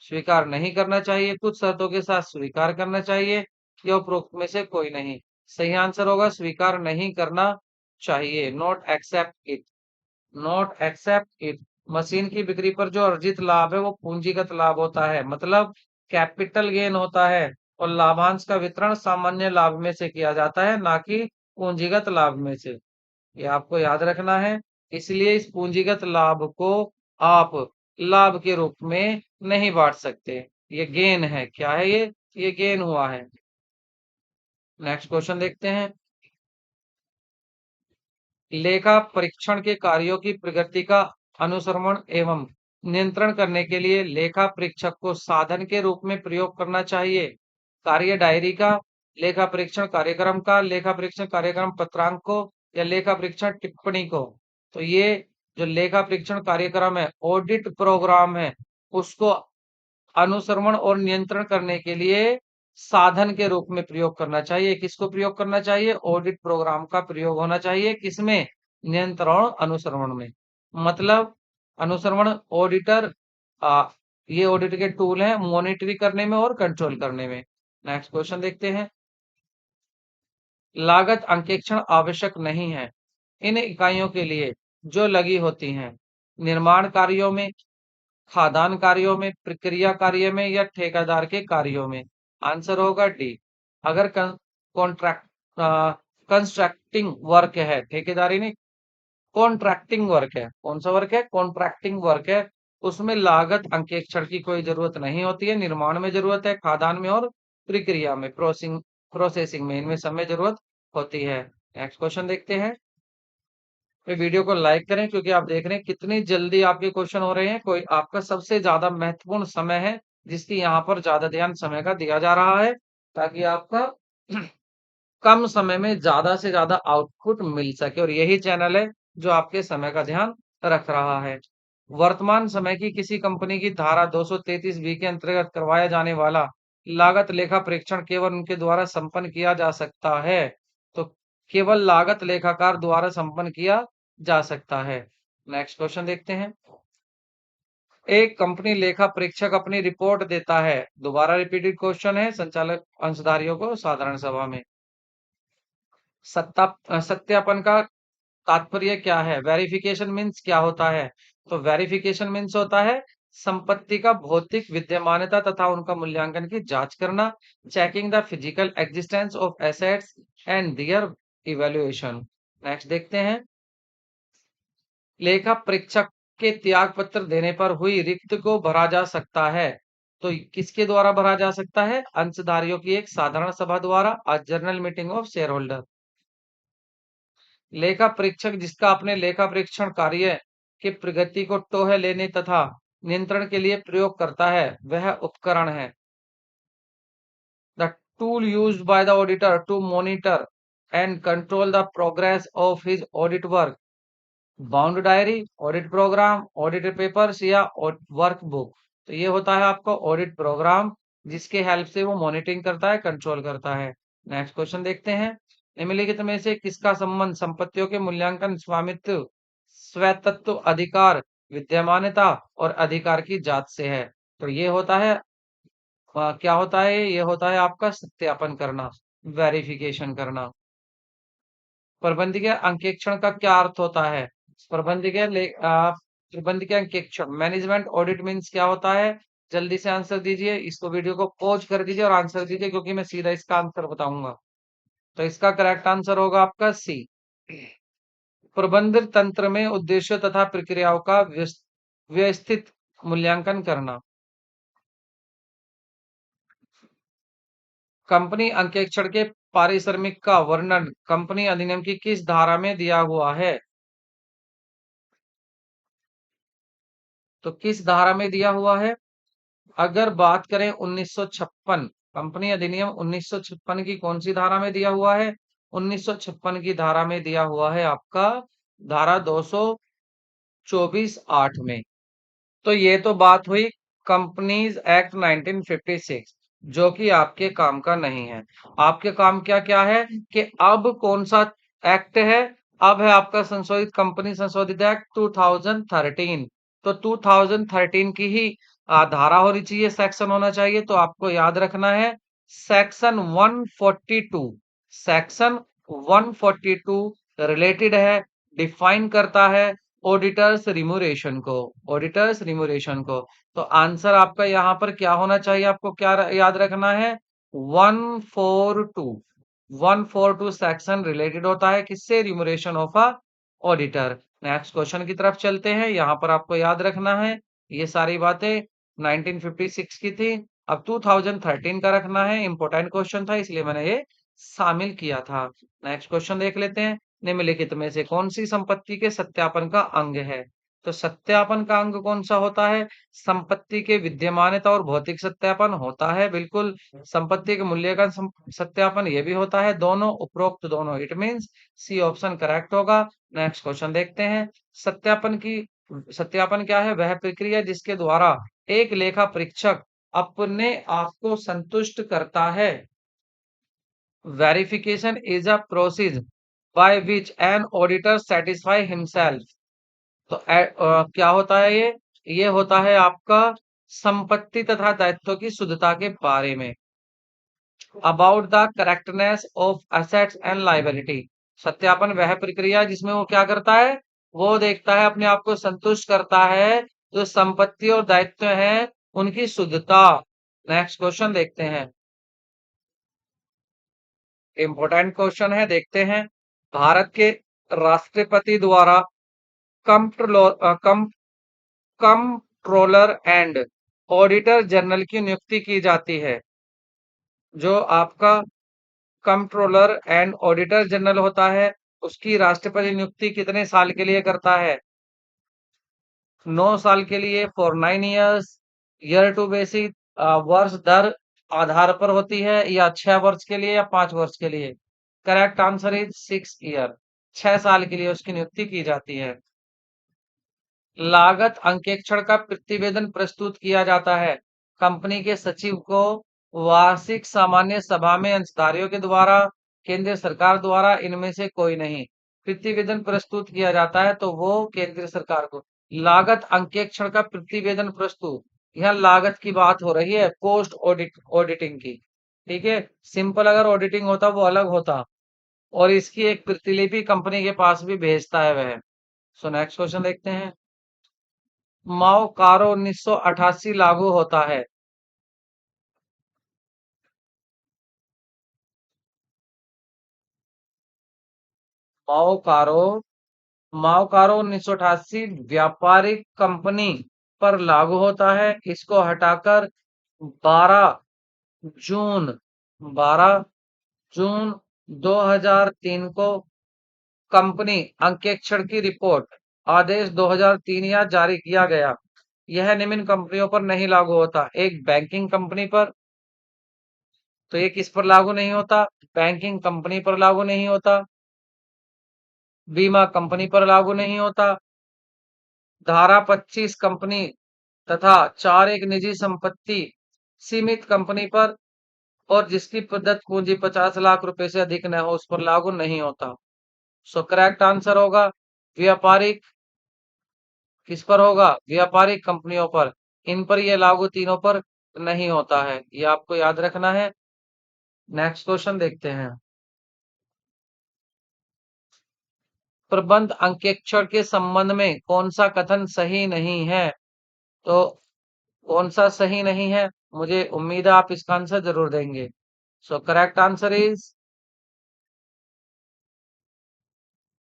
स्वीकार नहीं करना चाहिए, कुछ शर्तों के साथ स्वीकार करना चाहिए, या उपरोक्त में से कोई नहीं। सही आंसर होगा स्वीकार नहीं करना चाहिए, not accept it, not accept it. Machine की बिक्री पर जो अर्जित लाभ है वो पूंजीगत लाभ होता है, मतलब कैपिटल गेन होता है। और लाभांश का वितरण सामान्य लाभ में से किया जाता है, ना कि पूंजीगत लाभ में से। ये आपको याद रखना है। इसलिए इस पूंजीगत लाभ को आप लाभ के रूप में नहीं बांट सकते। ये गेन है, क्या है ये गेन हुआ है। नेक्स्ट क्वेश्चन देखते हैं। लेखा परीक्षण के कार्यों की प्रगति का अनुश्रवण एवं नियंत्रण करने के लिए लेखा परीक्षक को साधन के रूप में प्रयोग करना चाहिए। कार्य डायरी का, लेखा परीक्षण कार्यक्रम का, लेखा परीक्षण कार्यक्रम पत्रांक को, या लेखा परीक्षण टिप्पणी को। तो ये जो लेखा परीक्षण कार्यक्रम है, ऑडिट प्रोग्राम है, उसको अनुश्रवण और नियंत्रण करने के लिए साधन के रूप में प्रयोग करना चाहिए। किसको प्रयोग करना चाहिए? ऑडिट प्रोग्राम का प्रयोग होना चाहिए। किसमें? नियंत्रण अनुश्रवण में। मतलब अनुश्रवण ऑडिटर, ये ऑडिट के टूल हैं मॉनिटरी करने में और कंट्रोल करने में। नेक्स्ट क्वेश्चन देखते हैं। लागत अंकेक्षण आवश्यक नहीं है इन इकाइयों के लिए जो लगी होती हैं निर्माण कार्यों में, खादान कार्यों में, प्रक्रिया कार्य में या ठेकेदार के कार्यों में। आंसर होगा डी। अगर कॉन्ट्रैक्ट कंस्ट्रक्टिंग वर्क है, ठेकेदारी नहीं, कॉन्ट्रैक्टिंग वर्क है। कौन सा वर्क है? कॉन्ट्रैक्टिंग वर्क है। उसमें लागत अंकेक्षण की कोई जरूरत नहीं होती है। निर्माण में जरूरत है, खादान में और प्रक्रिया में, प्रोसेसिंग में, इनमें सब में जरूरत होती है। नेक्स्ट क्वेश्चन देखते हैं। तो वीडियो को लाइक करें क्योंकि आप देख रहे हैं कितनी जल्दी आपके क्वेश्चन हो रहे हैं। कोई आपका सबसे ज्यादा महत्वपूर्ण समय है जिसकी यहाँ पर ज्यादा ध्यान समय का दिया जा रहा है ताकि आपका कम समय में ज्यादा से ज्यादा आउटपुट मिल सके, और यही चैनल है जो आपके समय का ध्यान रख रहा है। वर्तमान समय की किसी कंपनी की धारा 233 बी के अंतर्गत करवाया जाने वाला लागत लेखा परीक्षण केवल उनके द्वारा संपन्न किया जा सकता है। तो केवल लागत लेखाकार द्वारा संपन्न किया जा सकता है। नेक्स्ट क्वेश्चन देखते हैं। एक कंपनी लेखा परीक्षक अपनी रिपोर्ट देता है। दोबारा रिपीटेड क्वेश्चन है संचालक अंशधारियों को साधारण सभा में। सत्यापन का तात्पर्य क्या है? वेरिफिकेशन मीन्स क्या होता है? तो वेरिफिकेशन मीन्स होता है संपत्ति का भौतिक विद्यमानता तथा उनका मूल्यांकन की जांच करना। Checking the physical existence of assets and their evaluation. Next देखते हैं। लेखा परीक्षक के त्याग पत्र देने पर हुई रिक्त को भरा जा सकता है। तो किसके द्वारा भरा जा सकता है? अंशधारियों की एक साधारण सभा द्वारा, general meeting of share holder. लेखा परीक्षक जिसका अपने लेखा परीक्षण कार्य के प्रगति को टोहे लेने तथा नियंत्रण के लिए प्रयोग करता है वह उपकरण है। The tool used by the auditor to monitor and control the progress of his audit work. Bound diary, audit programme, audit papers या वर्क बुक। तो ये होता है आपका ऑडिट प्रोग्राम जिसके हेल्प से वो मॉनिटरिंग करता है, कंट्रोल करता है। नेक्स्ट क्वेश्चन देखते हैं। निम्नलिखित में से किसका संबंध संपत्तियों के मूल्यांकन, स्वामित्व, स्वतत्व अधिकार, विद्यमानता और अधिकार की जांच से है? तो ये होता है क्या होता है? ये होता है आपका सत्यापन करना, वेरिफिकेशन करना। प्रबंधकीय अंकेक्षण का क्या अर्थ होता है? प्रबंधकीय अंकेक्षण, मैनेजमेंट ऑडिट मीन्स क्या होता है? जल्दी से आंसर दीजिए, इसको वीडियो को पॉज कर दीजिए और आंसर दीजिए क्योंकि मैं सीधा इसका आंसर बताऊंगा। तो इसका करेक्ट आंसर होगा आपका सी। प्रबंधन तंत्र में उद्देश्य तथा प्रक्रियाओं का व्यवस्थित मूल्यांकन करना। कंपनी अंकेक्षण के पारिश्रमिक का वर्णन कंपनी अधिनियम की किस धारा में दिया हुआ है? तो किस धारा में दिया हुआ है? अगर बात करें 1956, कंपनी अधिनियम 1956 की कौन सी धारा में दिया हुआ है? 1956 की धारा में दिया हुआ है आपका धारा 224(8) में। तो ये तो बात हुई कंपनीज एक्ट 1956 जो कि आपके काम का नहीं है। आपके काम क्या क्या है कि अब कौन सा एक्ट है? अब है आपका संशोधित कंपनी संशोधित एक्ट 2013। तो 2013 की ही धारा होनी चाहिए, सेक्शन होना चाहिए। तो आपको याद रखना है सेक्शन 142। सेक्शन 142 रिलेटेड है, डिफाइन करता है ऑडिटर्स रिम्यूरेशन को। ऑडिटर्स रिम्यूरेशन को। तो आंसर आपका यहां पर क्या होना चाहिए? आपको क्या याद रखना है? 142। 142 सेक्शन रिलेटेड होता है किससे? Remuneration of a auditor. Next question की तरफ चलते हैं। यहां पर आपको याद रखना है ये सारी बातें 1956 की थी, अब 2013 का रखना है। इंपॉर्टेंट क्वेश्चन था इसलिए मैंने ये शामिल किया था। नेक्स्ट क्वेश्चन देख लेते हैं। निम्नलिखित में से कौन सी संपत्ति के सत्यापन का अंग है? तो सत्यापन का अंग कौन सा होता है? संपत्ति के विद्यमानता और भौतिक सत्यापन होता है, बिल्कुल। संपत्ति के मूल्य का सत्यापन ये भी होता है। दोनों, उपरोक्त दोनों, it means C option correct होगा। नेक्स्ट क्वेश्चन देखते हैं। सत्यापन क्या है? वह प्रक्रिया जिसके द्वारा एक लेखा परीक्षक अपने आप को संतुष्ट करता है। Verification is a process by which an auditor satisfy himself. तो क्या होता है ये होता है आपका संपत्ति तथा दायित्व की शुद्धता के बारे में। About the correctness of assets and liability. सत्यापन वह प्रक्रिया जिसमें वो क्या करता है, वो देखता है, अपने आप को संतुष्ट करता है, जो संपत्ति और दायित्व हैं उनकी शुद्धता। नेक्स्ट क्वेश्चन देखते हैं। इंपॉर्टेंट क्वेश्चन है, देखते हैं। भारत के राष्ट्रपति द्वारा कंट्रोलर एंड ऑडिटर जनरल की नियुक्ति की जाती है। जो आपका कंट्रोलर एंड ऑडिटर जनरल होता है, उसकी राष्ट्रपति नियुक्ति कितने साल के लिए करता है? 9 साल के लिए, for 9 years। Year to basic, वर्ष दर आधार पर होती है, या 6 वर्ष के लिए या 5 वर्ष के लिए? Correct answer is 6 year। 6 साल के लिए उसकी नियुक्ति की जाती है। लागत अंकेक्षण का प्रतिवेदन प्रस्तुत किया जाता है। कंपनी के सचिव को वार्षिक सामान्य सभा में अंशधारियों के द्वारा, केंद्र सरकार द्वारा, इनमें से कोई नहीं। प्रतिवेदन प्रस्तुत किया जाता है तो वो केंद्र सरकार को। लागत अंकेक्षण का प्रतिवेदन प्रस्तुत, यह लागत की बात हो रही है, पोस्ट ऑडिटिंग की। ठीक है, सिंपल अगर ऑडिटिंग होता वो अलग होता, और इसकी एक प्रतिलिपि कंपनी के पास भी भेजता है वह। सो नेक्स्ट क्वेश्चन देखते हैं। माओ कारो 1988 लागू होता है। माओ कारो माओ कारो 1988 व्यापारिक कंपनी पर लागू होता है। इसको हटाकर 12 जून 12 जून 2003 को कंपनी अंकेक्षण की रिपोर्ट आदेश 2003 या जारी किया गया। यह निम्न कंपनियों पर नहीं लागू होता। एक बैंकिंग कंपनी पर, तो ये किस पर लागू नहीं होता? बैंकिंग कंपनी पर लागू नहीं होता। बीमा कंपनी पर लागू नहीं होता। धारा 25 कंपनी तथा 4 एक निजी संपत्ति सीमित कंपनी पर, और जिसकी प्रदत्त पूंजी 50 लाख रुपए से अधिक न हो, उस पर लागू नहीं होता। सो करेक्ट आंसर होगा व्यापारिक, किस पर होगा? व्यापारिक कंपनियों पर। इन पर यह लागू तीनों पर नहीं होता है, ये आपको याद रखना है। नेक्स्ट क्वेश्चन देखते हैं। प्रबंध अंकेक्षण के संबंध में कौन सा कथन सही नहीं है? तो कौन सा सही नहीं है? मुझे उम्मीद है आप इसका आंसर जरूर देंगे। सो करेक्ट आंसर इज,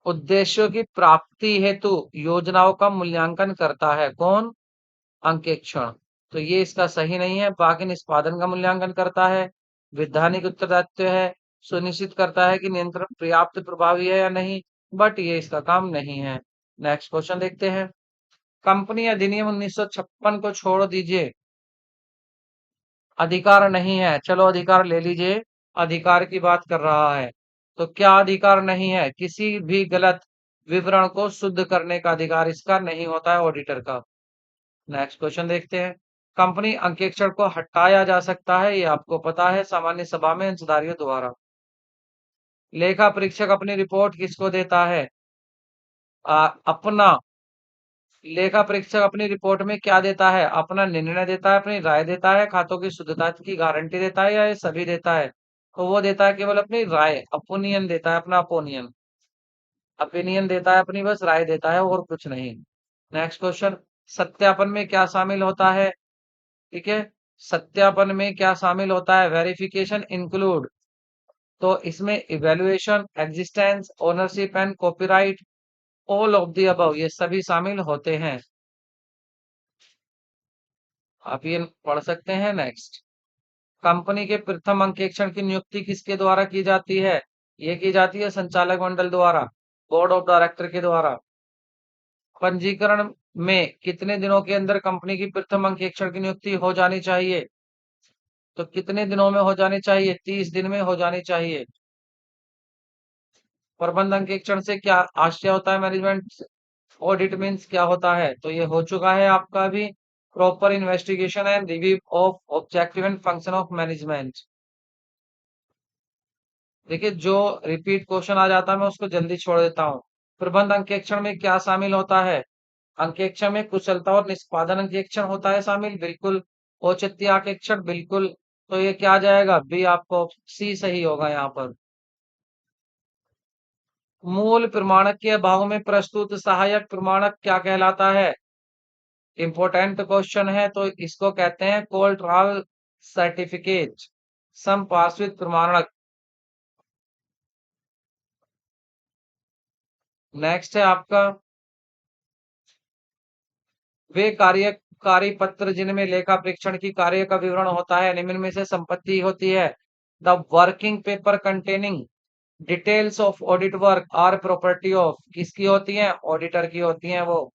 उद्देश्यों की प्राप्ति हेतु योजनाओं का मूल्यांकन करता है कौन? अंकेक्षण। तो ये इसका सही नहीं है। बाकी निष्पादन का मूल्यांकन करता है, वैधानिक उत्तरदायित्व है, सुनिश्चित करता है कि नियंत्रण पर्याप्त प्रभावी है या नहीं, बट ये इसका काम नहीं है। नेक्स्ट क्वेश्चन देखते हैं। कंपनी अधिनियम 1956 को छोड़ दीजिए। अधिकार नहीं है, चलो अधिकार ले लीजिए। अधिकार की बात कर रहा है, तो क्या अधिकार नहीं है? किसी भी गलत विवरण को शुद्ध करने का अधिकार इसका नहीं होता है, ऑडिटर का। नेक्स्ट क्वेश्चन देखते हैं। कंपनी अंकेक्षण को हटाया जा सकता है, ये आपको पता है, सामान्य सभा में अंशधारियों द्वारा। लेखा परीक्षक अपनी रिपोर्ट किसको देता है? अपना लेखा परीक्षक अपनी रिपोर्ट में क्या देता है? अपना निर्णय देता है, अपनी राय देता है, खातों की शुद्धता की गारंटी देता है, या ये सभी देता है? तो वो देता है केवल अपनी राय, अपोनियन देता है, अपना अपोनियन, ओपिनियन देता है अपनी, बस राय देता है और कुछ नहीं। Next question. सत्यापन में क्या शामिल होता है? ठीक है, सत्यापन में क्या शामिल होता है? वेरिफिकेशन इंक्लूड, तो इसमें evaluation, existence, ownership and copyright, all of the above, ये सभी शामिल होते हैं। आप ये पढ़ सकते हैं। नेक्स्ट, कंपनी के प्रथम अंकेक्षण की नियुक्ति किसके द्वारा की जाती है? ये की जाती है संचालक मंडल द्वारा, बोर्ड ऑफ डायरेक्टर के द्वारा। पंजीकरण में कितने दिनों के अंदर कंपनी की प्रथम अंकेक्षण की नियुक्ति हो जानी चाहिए? तो कितने दिनों में हो जानी चाहिए? 30 दिन में हो जानी चाहिए। प्रबंध अंकेक्षण से क्या आशय होता है? मैनेजमेंट ऑडिट मीन्स क्या होता है? तो ये हो चुका है आपका अभी। Proper investigation and review of objective and function of management. देखिए, जो रिपीट क्वेश्चन आ जाता है मैं उसको जल्दी छोड़ देता हूँ। प्रबंध अंकेक्षण में क्या शामिल होता है? अंकेक्षण में कुशलता और निष्पादन अंकेक्षण होता है शामिल, बिल्कुल। औचित्य अंकेक्षण, बिल्कुल। तो ये क्या आ जाएगा? बी, आपको सी सही होगा यहाँ पर। मूल प्रमाणक के अभाव में प्रस्तुत सहायक प्रमाणक क्या कहलाता है? इंपॉर्टेंट क्वेश्चन है, तो इसको कहते हैं कोलट्रॉल सर्टिफिकेट, संपार्श्विक प्रमाणक। नेक्स्ट है आपका, वे कार्यकारी पत्र जिनमें लेखा परीक्षण की कार्य का विवरण होता है, निम्न में से संपत्ति होती है। The working paper containing details of audit work are property of, किसकी होती है? ऑडिटर की होती है। वो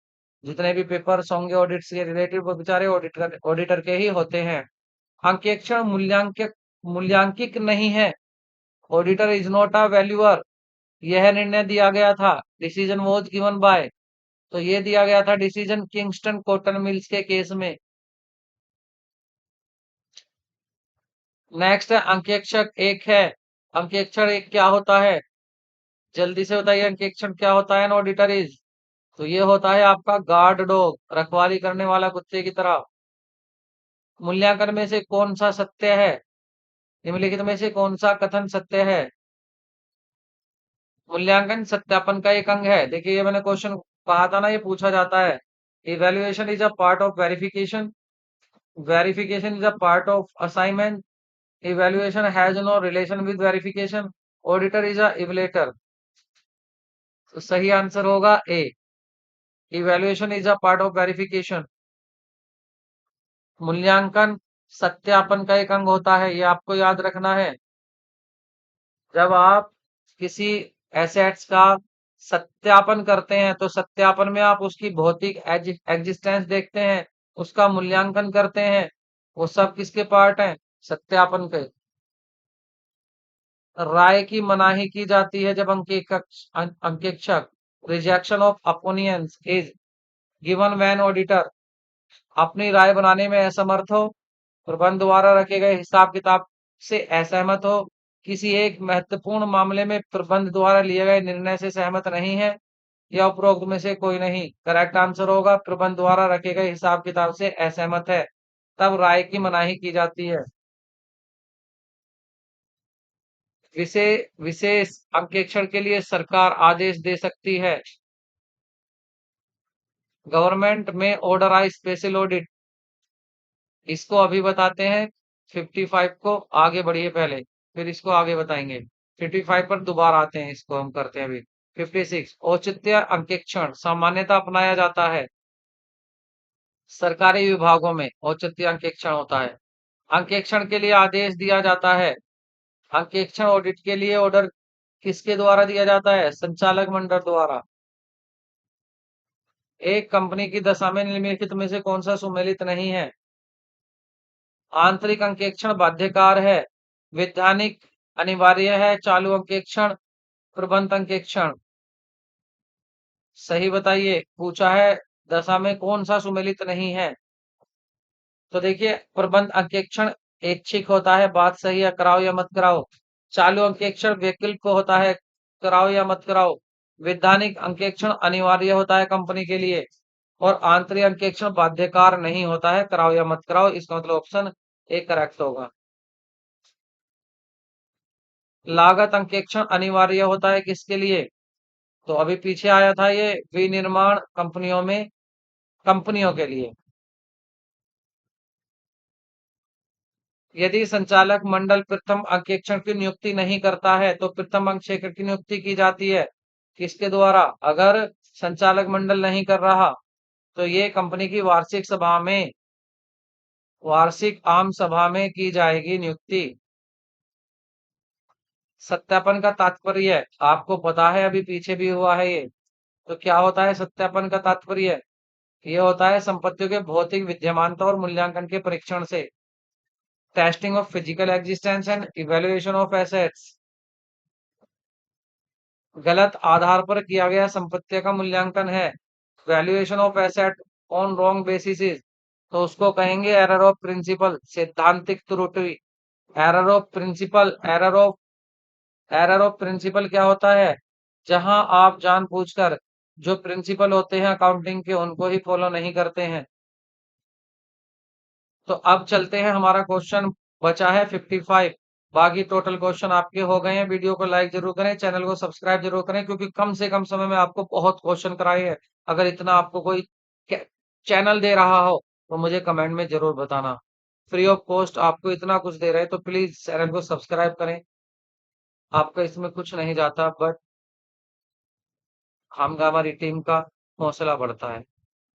जितने भी पेपर्स होंगे ऑडिट से रिलेटेड वो बेचारे ऑडिटर के ही होते हैं। अंकेक्षण मूल्यांकित नहीं है। Auditor is not a valuer, यह निर्णय दिया गया था। डिसीजन वॉज गिवन बाय, तो ये दिया गया था डिसीजन किंगस्टन कॉटन मिल्स के केस में। नेक्स्ट है अंकेक्षक एक है। अंकेक्षण एक क्या होता है? जल्दी से बताइए, अंकेक्षण क्या होता है? एन ऑडिटर इज, तो ये होता है आपका गार्ड डॉग, रखवाली करने वाला कुत्ते की तरह। मूल्यांकन में से कौन सा सत्य है? निम्नलिखित में से कौन सा कथन सत्य है? मूल्यांकन सत्यापन का एक अंग है। देखिए, ये मैंने क्वेश्चन कहा था ना, ये पूछा जाता है। Evaluation is a part of verification, verification is a part of assignment, evaluation has no relation with verification, auditor is a evaluator. तो सही आंसर होगा A, evaluation is a part of verification. मूल्यांकन सत्यापन का एक अंग होता है, ये आपको याद रखना है। जब आप किसी एसेट्स का सत्यापन करते हैं तो सत्यापन में आप उसकी भौतिक एग्जिस्टेंस देखते हैं, उसका मूल्यांकन करते हैं। वो सब किसके पार्ट हैं? सत्यापन के। राय की मनाही की जाती है जब अंकेक्षक rejection of opinions is given when auditor अपनी राय बनाने में असमर्थ हो, प्रबंध द्वारा रखे गए हिसाब किताब से असहमत हो, किसी एक महत्वपूर्ण मामले में प्रबंध द्वारा लिए गए निर्णय से सहमत नहीं है, या उपरोक्त में से कोई नहीं। करेक्ट आंसर होगा प्रबंध द्वारा रखे गए हिसाब किताब से असहमत है, तब राय की मनाही की जाती है। विशेष अंकेक्षण के लिए सरकार आदेश दे सकती है। गवर्नमेंट में ऑर्डर आई स्पेशल ऑडिट, इसको अभी बताते हैं। 55 को आगे बढ़िए पहले, फिर इसको आगे बताएंगे। 55 पर दोबारा आते हैं, इसको हम करते हैं अभी। 56 औचित्य अंकेक्षण सामान्यतः अपनाया जाता है। सरकारी विभागों में औचित्य अंकेक्षण होता है। अंकेक्षण के लिए आदेश दिया जाता है। अंकेक्षण ऑडिट के लिए ऑर्डर किसके द्वारा दिया जाता है? संचालक मंडल द्वारा। एक कंपनी की दशा में निम्नलिखित में से कौन सा सुमेलित नहीं है? आंतरिक अंकेक्षण बाध्यकार है, वैधानिक अनिवार्य है, चालू अंकेक्षण, प्रबंध अंकेक्षण। सही बताइए, पूछा है दशा में कौन सा सुमेलित नहीं है। तो देखिए, प्रबंध अंकेक्षण ऐच्छिक होता है, बात सही है, कराओ या मत कराओ। चालू अंकेक्षण वैकल्पिक होता है, कराओ या मत कराओ। वैधानिक अंकेक्षण अनिवार्य होता है कंपनी के लिए, और आंतरिक अंकेक्षण बाध्यकार नहीं होता है, कराओ या मत कराओ। इसका मतलब ऑप्शन ए करेक्ट होगा। लागत अंकेक्षण अनिवार्य होता है किसके लिए? तो अभी पीछे आया था ये, विनिर्माण कंपनियों में, कंपनियों के लिए। यदि संचालक मंडल प्रथम अंकेक्षण की नियुक्ति नहीं करता है तो प्रथम अंकेक्षण की नियुक्ति की जाती है किसके द्वारा? अगर संचालक मंडल नहीं कर रहा तो ये कंपनी की वार्षिक सभा में, वार्षिक आम सभा में की जाएगी नियुक्ति। सत्यापन का तात्पर्य आपको पता है, अभी पीछे भी हुआ है ये। तो क्या होता है सत्यापन का तात्पर्य? ये होता है संपत्तियों के भौतिक विद्यमानता और मूल्यांकन के परीक्षण से। Testing of physical existence and evaluation of assets, गलत आधार पर किया गया संपत्ति का मूल्यांकन है। Valuation of asset on wrong basis, तो उसको कहेंगे एरर ऑफ प्रिंसिपल, सैद्धांतिक त्रुटि। एरर ऑफ प्रिंसिपल क्या होता है? जहां आप जानबूझकर जो प्रिंसिपल होते हैं अकाउंटिंग के उनको ही फॉलो नहीं करते हैं। तो अब चलते हैं, हमारा क्वेश्चन बचा है 55। बाकी टोटल क्वेश्चन आपके हो गए हैं। वीडियो को लाइक जरूर करें, चैनल को सब्सक्राइब जरूर करें, क्योंकि कम से कम समय में आपको बहुत क्वेश्चन कराए हैं। अगर इतना आपको कोई चैनल दे रहा हो तो मुझे कमेंट में जरूर बताना। फ्री ऑफ कॉस्ट आपको इतना कुछ दे रहे हैं तो प्लीज चैनल को सब्सक्राइब करें। आपका इसमें कुछ नहीं जाता, बट हमारी टीम का हौसला बढ़ता है।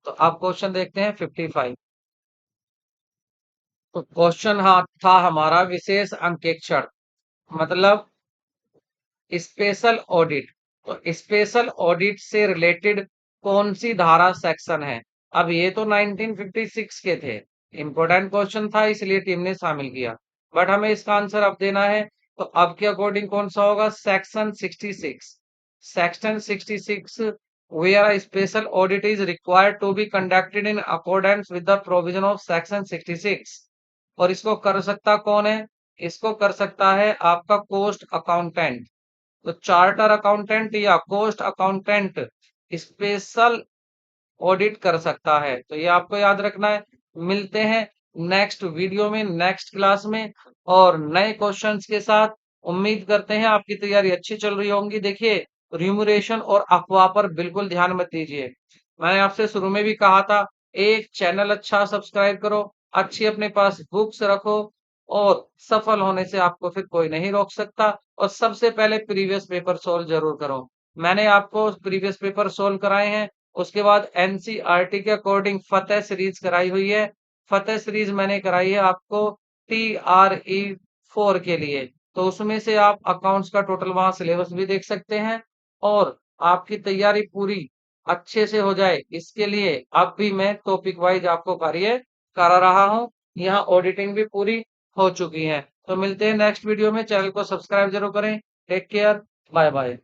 तो आप क्वेश्चन देखते हैं 55। तो क्वेश्चन हाँ था हमारा विशेष अंकेक्षण, मतलब स्पेशल ऑडिट। तो स्पेशल ऑडिट से रिलेटेड कौन सी धारा सेक्शन है? अब ये तो 1956 के थे, इंपॉर्टेंट क्वेश्चन था इसलिए टीम ने शामिल किया, बट हमें इसका आंसर अब देना है। तो अब के अकॉर्डिंग कौन सा होगा? Section 66। Section 66, where a special audit is required to be conducted in accordance with the provision of section 66। और इसको कर सकता कौन है? इसको कर सकता है आपका कोस्ट अकाउंटेंट। तो चार्टर अकाउंटेंट या कोस्ट अकाउंटेंट स्पेशल ऑडिट कर सकता है। तो ये आपको याद रखना है। मिलते हैं नेक्स्ट वीडियो में, नेक्स्ट क्लास में, और नए क्वेश्चंस के साथ। उम्मीद करते हैं आपकी तैयारी अच्छी चल रही होंगी। देखिए, रिम्यूरेशन और अफवाह पर बिल्कुल ध्यान मत दीजिए। मैंने आपसे शुरू में भी कहा था, एक चैनल अच्छा सब्सक्राइब करो, अच्छी अपने पास बुक्स रखो, और सफल होने से आपको फिर कोई नहीं रोक सकता। और सबसे पहले प्रीवियस पेपर सोल्व जरूर करो। मैंने आपको प्रीवियस पेपर सोल्व कराए हैं। उसके बाद एनसीईआरटी के अकॉर्डिंग फतेह सीरीज कराई हुई है। फतेह सीरीज मैंने कराई है आपको TRE 4 के लिए। तो उसमें से आप अकाउंट्स का टोटल वहां सिलेबस भी देख सकते हैं, और आपकी तैयारी पूरी अच्छे से हो जाए इसके लिए अब भी मैं टॉपिक वाइज आपको कार्य करा रहा हूँ। यहाँ ऑडिटिंग भी पूरी हो चुकी है। तो मिलते हैं नेक्स्ट वीडियो में। चैनल को सब्सक्राइब जरूर करें। Take care, bye bye.